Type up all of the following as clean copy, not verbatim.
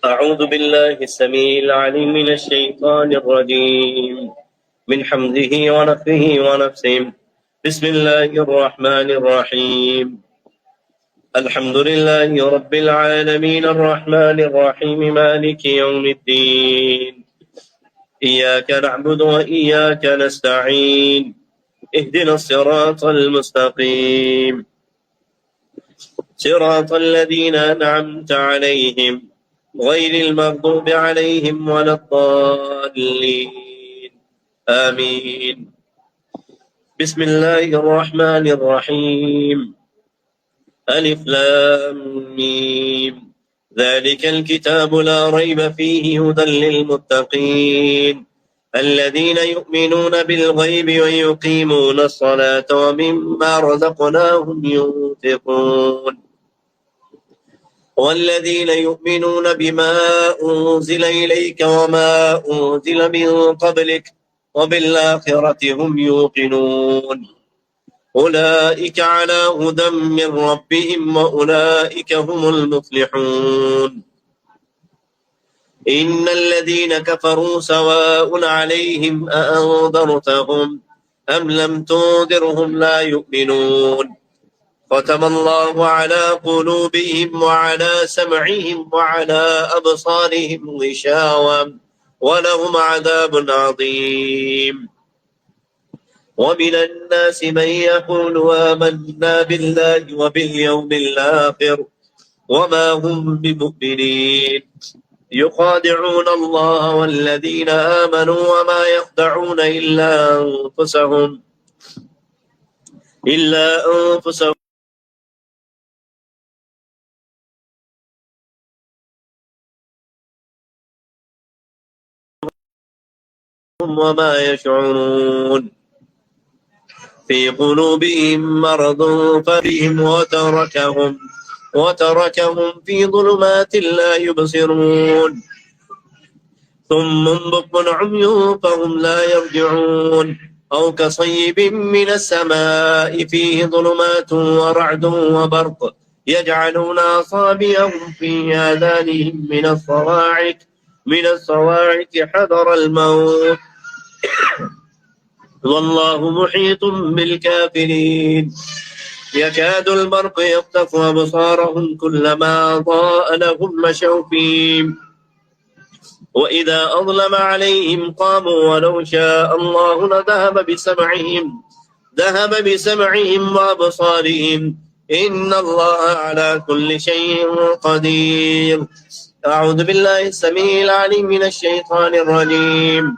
أعوذ بالله السميع العليم من الشيطان الرجيم من حمده ونفخه ونفسه. بسم الله الرحمن الرحيم. الحمد لله رب العالمين الرحمن الرحيم مالك يوم الدين. إياك نعبد وإياك نستعين. اهدنا الصراط المستقيم صراط الذين أنعمت عليهم غير المغضوب عليهم ولا الضالين آمين. بسم الله الرحمن الرحيم. ألف لام ميم. ذلك الكتاب لا ريب فيه هدى للمتقين الذين يؤمنون بالغيب ويقيمون الصلاة ومما رزقناهم ينفقون والذين يؤمنون بما أنزل إليك وما أنزل من قبلك وبالآخرة هم يوقنون أولئك على هدى من ربهم وأولئك هم المفلحون. إن الذين كفروا سواء عليهم أأنذرتهم أم لم تنذرهم لا يؤمنون ختم الله على قلوبهم وعلى سمعهم وعلى أبصارهم غشاوة ولهم عذاب عظيم. ومن الناس من يقول آمنا بالله وباليوم الآخر وما هم بمؤمنين يخادعون الله والذين آمنوا وما يخدعون إلا أنفسهم وما يشعرون. في قلوبهم مرض فبهم وتركهم في ظلمات لا يبصرون ثم بكم عمي فهم لا يرجعون أو كصيب من السماء فيه ظلمات ورعد وبرق يجعلون أصابعهم في آذانهم من الصواعق حذر الموت والله محيط بالكافرين. يكاد البرق يخطف أبصارهم كلما أضاء لهم مشوا فيه وإذا أظلم عليهم قاموا ولو شاء الله ذهب بسمعهم وأبصارهم إن الله على كل شيء قدير. أعوذ بالله السميع العليم من الشيطان الرجيم.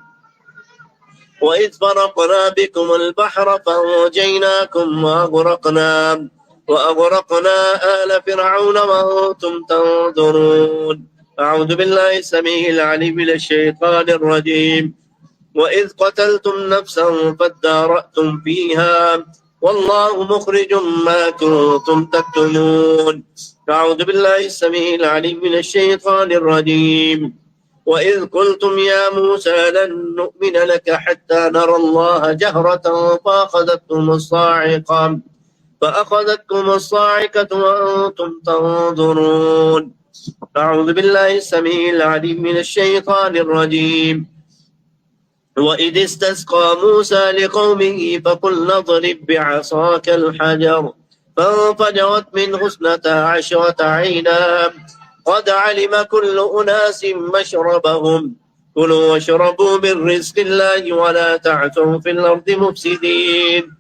وإذ فرقنا بكم البحر فأنجيناكم وأغرقنا آل فرعون وأنتم تنظرون. أعوذ بالله السميع العليم من الشيطان الرجيم. وإذ قتلتم نفسا فادارأتم فيها والله مخرج ما كنتم تكتمون. أعوذ بالله السميع العليم من الشيطان الرجيم. وإذ قلتم يا موسى لن نؤمن لك حتى نرى الله جهرة فأخذتكم الصاعقة وأنتم تنظرون. أعوذ بالله السميع العليم من الشيطان الرجيم. وإذ استسقى موسى لقومه فقلنا اضرب بعصاك الحجر فانفجرت منه 12 عينا قد علم كل أناس مشربهم كلوا واشربوا من رزق الله ولا تعثوا في الأرض مفسدين.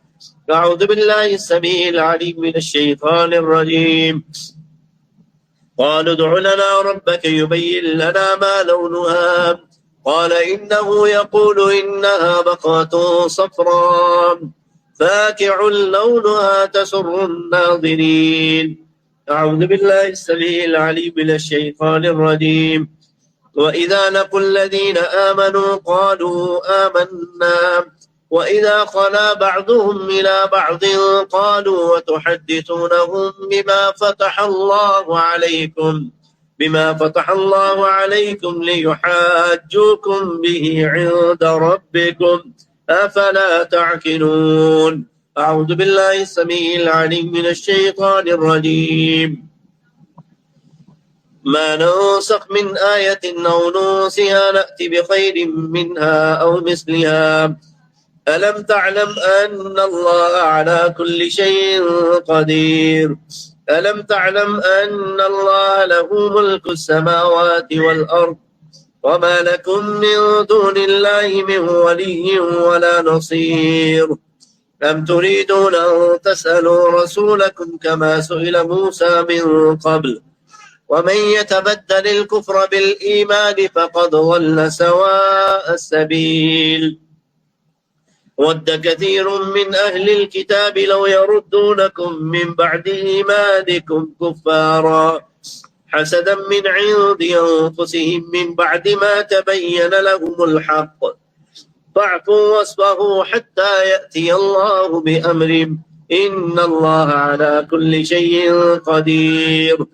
أعوذ بالله السميع العليم من الشيطان الرجيم. قالوا ادع لنا ربك يبين لنا ما لونها قال إنه يقول إنها بقرة صفراء فاكع لونها تسر الناظرين. أعوذ بالله السميع العليم من الشيطان الرجيم. وإذا لقوا الذين آمنوا قالوا آمنا وإذا خلا بعضهم إلى بعض قالوا وتحدثونهم بما فتح الله عليكم ليحاجوكم به عند ربكم أفلا تعقلون. أعوذ بالله السميع العليم من الشيطان الرجيم. ما ننسخ من آية أو ننسها نأتي بخير منها أو مثلها ألم تعلم أن الله على كل شيء قدير ألم تعلم أن الله له ملك السماوات والأرض وما لكم من دون الله من ولي ولا نصير أم تريدون أن تسألوا رسولكم كما سئل موسى من قبل ومن يتبدل الكفر بالإيمان فقد ضل سواء السبيل ود كثير من أهل الكتاب لو يردونكم من بعد إيمانكم كفارا حسدا من عند أنفسهم من بعد ما تبين لهم الحق فاعفوا واصفحوا حتى يأتي الله بأمره إن الله على كل شيء قدير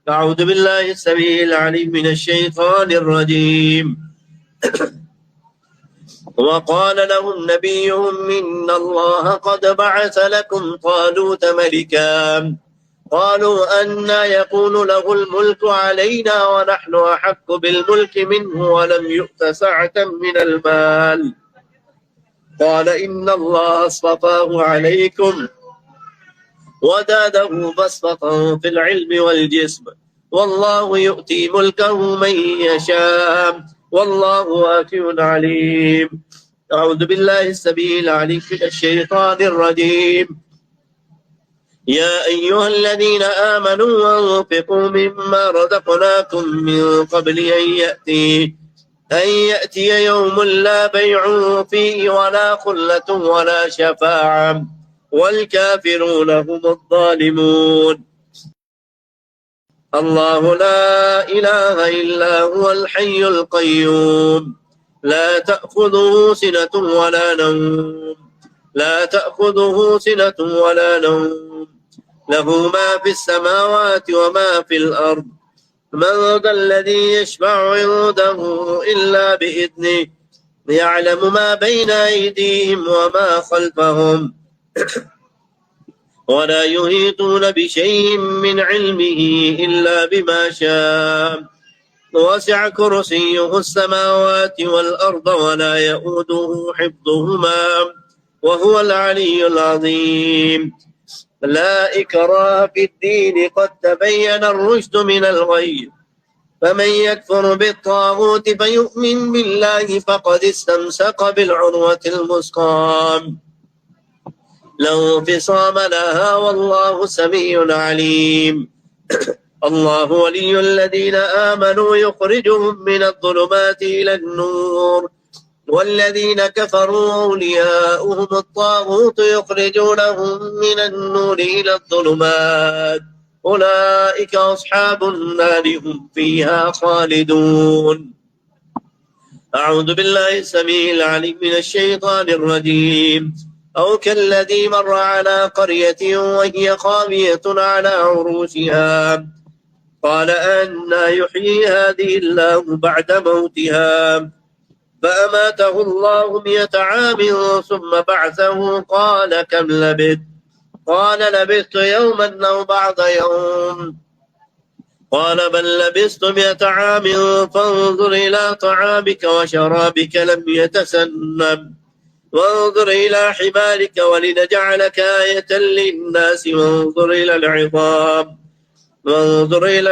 أعوذ بالله السميع العليم من الشيطان الرجيم وقال لهم نبيهم إن الله قد بعث لكم طالوت ملكا قالوا أنى يكون له الملك علينا ونحن أحق بالملك منه ولم يؤت سعة من المال قال إن الله اصطفاه عليكم وزاده بسطة في العلم والجسم والله يؤتي ملكه من يشاء والله واسع عليم أعوذ بالله السميع العليم من الشيطان الرجيم يا أيها الذين آمنوا أنفقوا مما رزقناكم من قبل أن يأتي يوم لا بيع فيه ولا خلة ولا شفاعة والكافرون هم الظالمون الله لا إله إلا هو الحي القيوم لا تأخذه سنة ولا نوم له ما في السماوات وما في الأرض من ذا الذي يشفع عنده إلا بإذنه يعلم ما بين أيديهم وما خلفهم ولا يحيطون بشيء من علمه إلا بما شاء وسع كرسيه السماوات والأرض ولا يؤوده حفظهما وهو العلي العظيم لا إكراه في الدين قد تبين الرشد من الغي فمن يكفر بالطاغوت فيؤمن بالله فقد استمسك بالعروة الوثقى لا انفصام لها والله سميع عليم الله ولي الذين آمنوا يخرجهم من الظلمات إلى النور والذين كفروا أولياؤهم الطاغوت يخرجونهم من النور إلى الظلمات أولئك أصحاب النار هم فيها خالدون أعوذ بالله السميع العليم من الشيطان الرجيم أو كالذي مر على قرية وهي خاوية على عروشها قال أنى يحيي هذه الله بعد موتها فأماته الله 100 عام ثم بعثه قال كم لبثت قال لبثت يوما أو بعض يوم قال بل لبثت 100 عام فانظر إلى طعامك وشرابك لم يتسنم وانظر إلى حمارك ولنجعلك آية للناس وانظر إلى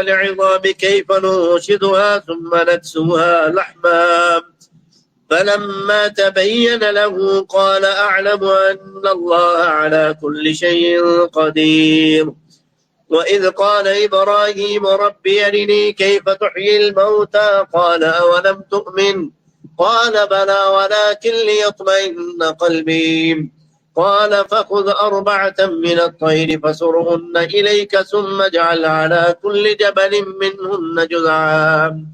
العظام كيف ننشدها ثم نكسوها لحما فلما تبين له قال أعلم أن الله على كل شيء قدير وإذ قال إبراهيم رب أرني كيف تحيي الموتى قال أولم تؤمن قال بلى ولكن ليطمئن قلبي قال فخذ 4 من الطير فسرهن إليك ثم اجعل على كل جبل منهن جزعا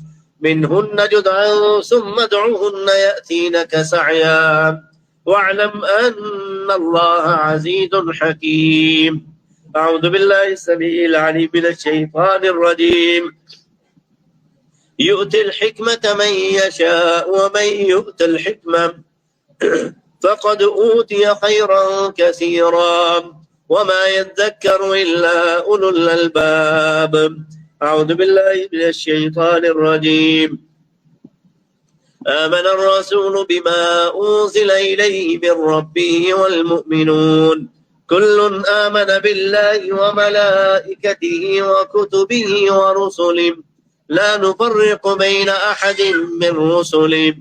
ثم ادعوهن يأتينك سعيا واعلم أن الله عزيز حكيم أعوذ بالله السميع العليم من الشيطان الرجيم يؤتي الحكمة من يشاء ومن يؤت الحكمة فقد أوتي خيرا كثيرا وما يذكر إلا أولو الألباب أعوذ بالله من الشيطان الرجيم. آمن الرسول بما أنزل إليه من ربه والمؤمنون كل آمن بالله وملائكته وكتبه ورسله لا نفرق بين أحد من رسله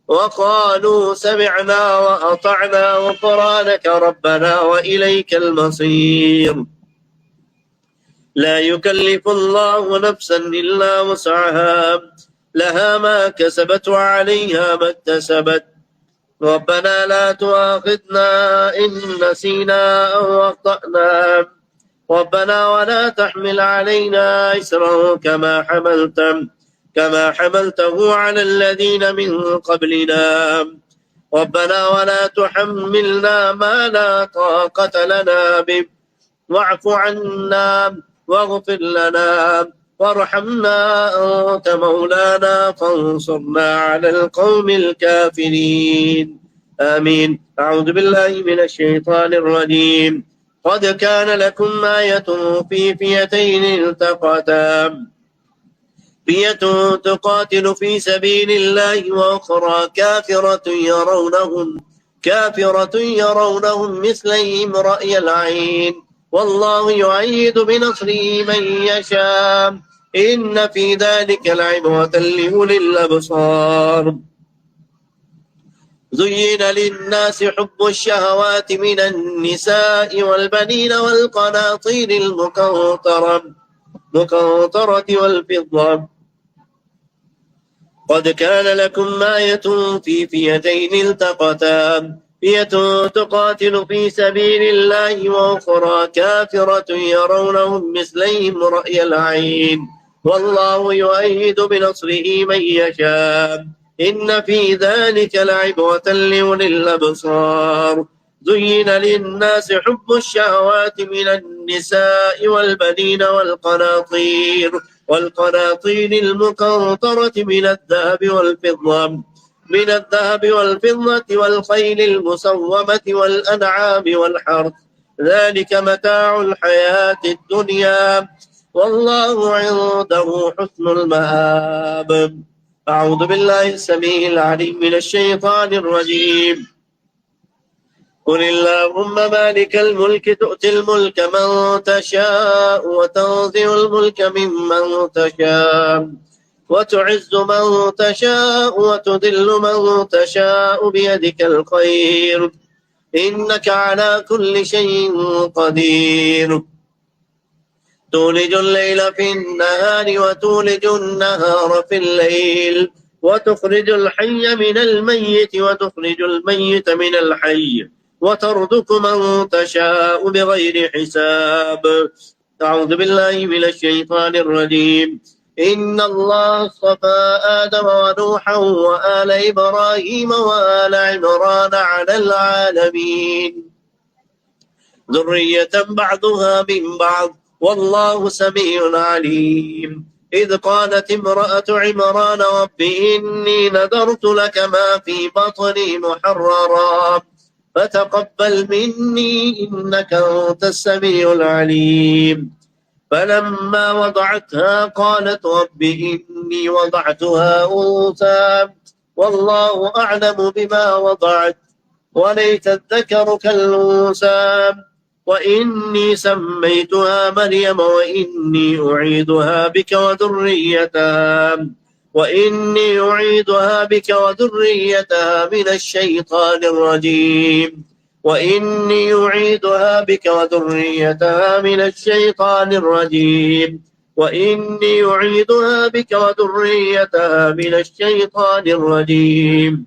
وقالوا سمعنا وأطعنا غفرانك ربنا وإليك المصير. لا يكلف الله نفسا إلا وسعها لها ما كسبت وعليها ما اكتسبت ربنا لا تؤاخذنا إن نسينا أو أخطأنا ربنا ولا تحمل علينا إسرا كما حملته على الذين من قبلنا ربنا ولا تحملنا ما لا طاقة لنا به واعف عنا واغفر لنا وارحمنا أنت مولانا فانصرنا على القوم الكافرين آمين. أعوذ بالله من الشيطان الرجيم. قد كان لكم آية في فئتين التقتا فئة تقاتل في سبيل الله وأخرى كافرة يرونهم مثليهم رأي العين والله يؤيد بنصره من يشاء إن في ذلك لعبرة لأولي الأبصار. زين للناس حب الشهوات من النساء والبنين والقناطير المقنطرة والفضة. قد كان لكم آية في فئتين التقتا فئة تقاتل في سبيل الله وأخرى كافرة يرونهم مثليهم رأي العين والله يؤيد بنصره من يشاء إن في ذلك لعبرة لأولي الأبصار. زين للناس حب الشهوات من النساء والبنين والقناطير المقنطرة من الذهب والفضة والخيل المسومة والأنعام والحرث ذلك متاع الحياة الدنيا والله عنده حسن المآب. أعوذ بالله السميع العليم من الشيطان الرجيم. قل اللهم مالك الملك تؤتي الملك من تشاء وتنزع الملك ممن تشاء وتعز من تشاء وتذل من تشاء بيدك الخير إنك على كل شيء قدير. تولج الليل في النهار وتولج النهار في الليل وتخرج الحي من الميت وتخرج الميت من الحي وترزق من تشاء بغير حساب. أعوذ بالله من الشيطان الرجيم. إن الله اصطفى آدم ونوحا وآل إبراهيم وآل عمران على العالمين ذرية بعضها من بعض والله سميع عليم. إذ قالت امرأة عمران رب إني نذرت لك ما في بطني محررا فتقبل مني إنك أنت السميع العليم. فلما وضعتها قالت رب إني وضعتها أنثى والله أعلم بما وضعت وليس الذكر كالأنثى وإني سميتها مريم وإني أعيدها بك وذريتها من الشيطان الرجيم وإني أعيدها بك وذريتها من الشيطان الرجيم وإني أعيدها بك وذريتها من الشيطان الرجيم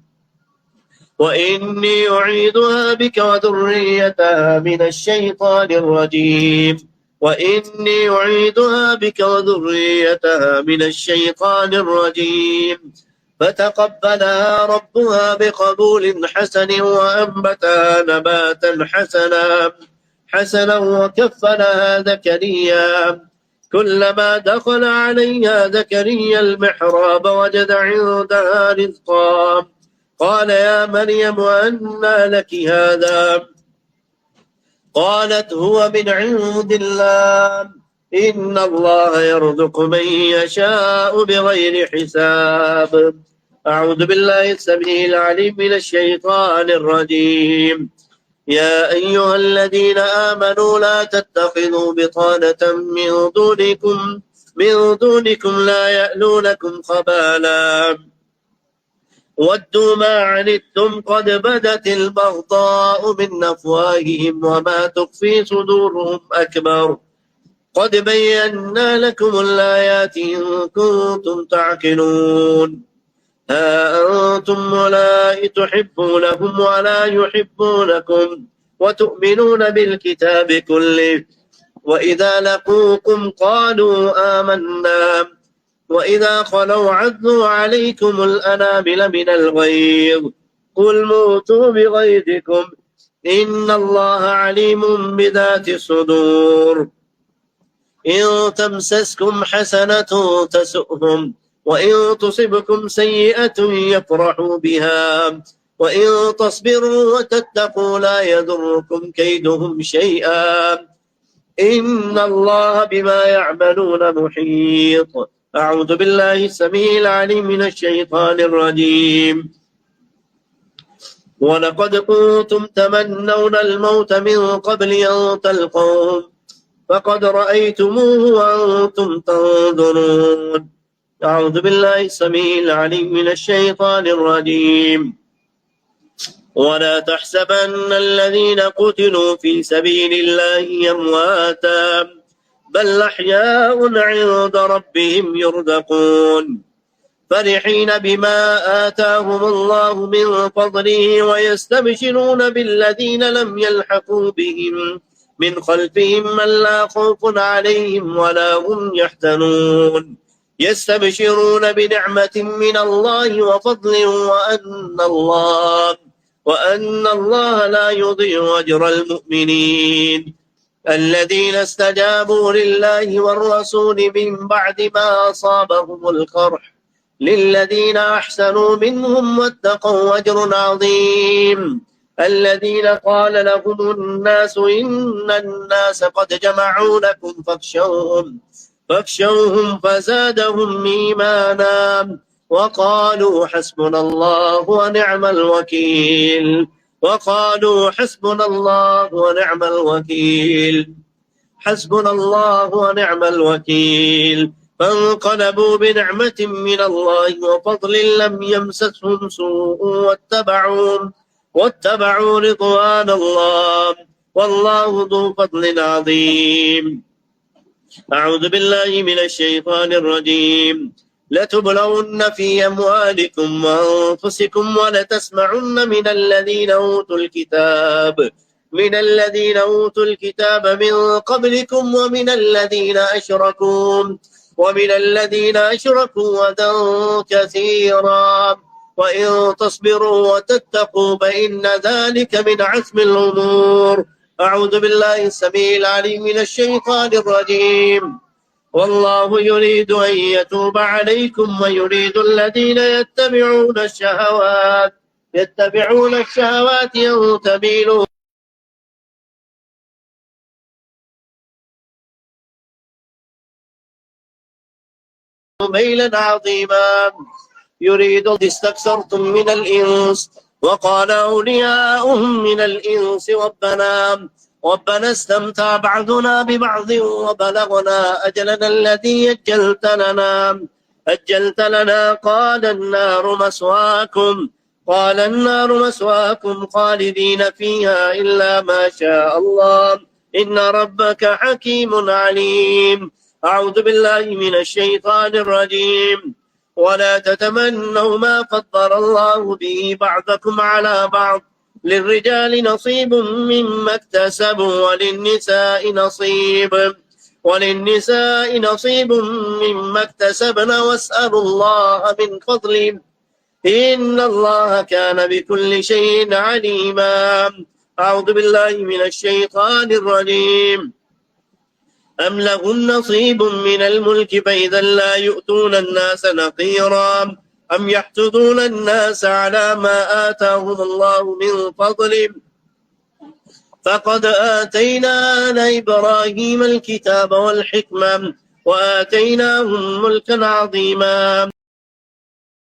وإني أعيدها بك وذريتها من الشيطان الرجيم وإني أعيدها بك وذريتها من الشيطان الرجيم. فتقبلها ربها بقبول حسن وأنبتها نباتا حسنا وكفلها زكريا كلما دخل عليها زكريا المحراب وجد عندها رزقا قال يا مريم أنى لك هذا قالت هو من عند الله إن الله يرزق من يشاء بغير حساب. أعوذ بالله السميع العليم من الشيطان الرجيم. يا أيها الذين آمنوا لا تتخذوا بطانة من دونكم لا يألونكم خبالا ودوا ما عنتم قد بدت البغضاء من أفواههم وما تخفي صدورهم أكبر قد بينا لكم الآيات إن كنتم تعقلون. ها أنتم أولئك تحبونهم ولا يحبونكم وتؤمنون بالكتاب كله وإذا لقوكم قالوا آمنا وإذا خلوا عضوا عليكم الأنامل من الغيظ قل موتوا بغيظكم إن الله عليم بذات الصدور. إن تمسسكم حسنة تسؤهم وإن تصبكم سيئة يفرحوا بها وإن تصبروا وتتقوا لا يضركم كيدهم شيئا إن الله بما يعملون محيط. أعوذ بالله السميع العليم من الشيطان الرجيم. ولقد كنتم تمنون الموت من قبل أن تلقوه فقد رأيتموه وأنتم تنظرون. أعوذ بالله السميع العليم من الشيطان الرجيم. ولا تحسبن الذين قتلوا في سبيل الله أمواتا بل أحياء عند ربهم يرزقون فرحين بما آتاهم الله من فضله ويستبشرون بالذين لم يلحقوا بهم من خلفهم من لا خوف عليهم ولا هم يحزنون يستبشرون بنعمة من الله وفضل وأن الله لا يضيع أجر المؤمنين الذين استجابوا لله والرسول من بعد ما أصابهم القرح للذين أحسنوا منهم واتقوا أجر عظيم. الذين قال لهم الناس إن الناس قد جمعوا لكم فاخشوهم فزادهم إيمانا وقالوا حسبنا الله ونعم الوكيل حسبنا الله ونعم الوكيل. فانقلبوا بنعمة من الله وفضل لم يمسسهم سوء واتبعوا رضوان الله والله ذو فضل عظيم. أعوذ بالله من الشيطان الرجيم. لتبلون في أموالكم وأنفسكم ولتسمعن من الذين أوتوا الكتاب من قبلكم ومن الذين أشركوا أذى كثيرا وإن تصبروا وتتقوا فإن ذلك من عزم الأمور. أعوذ بالله السميع العليم من الشيطان الرجيم. والله يريد أن يتوب عليكم ويريد الذين يتبعون الشهوات أن تميلوا ميلا عظيما. يريد استكثرتم من الإنس وقال أولياؤهم من الإنس ربنا استمتع بعضنا ببعض وبلغنا أجلنا الذي أجلت لنا قال النار مسواكم خالدين فيها إلا ما شاء الله إن ربك حكيم عليم. أعوذ بالله من الشيطان الرجيم. ولا تتمنوا ما فضل الله به بعضكم على بعض للرجال نصيب مما اكتسبوا وللنساء نصيب مما اكتسبن واسألوا الله من فضله إن الله كان بكل شيء عليما. أعوذ بالله من الشيطان الرجيم. أم لهم نصيب من الملك فإذا لا يؤتون الناس نقيرا أم يحسدون الناس على ما آتاهم الله من فضله فقد آتينا آل إبراهيم الكتاب والحكمة وآتيناهم ملكا عظيما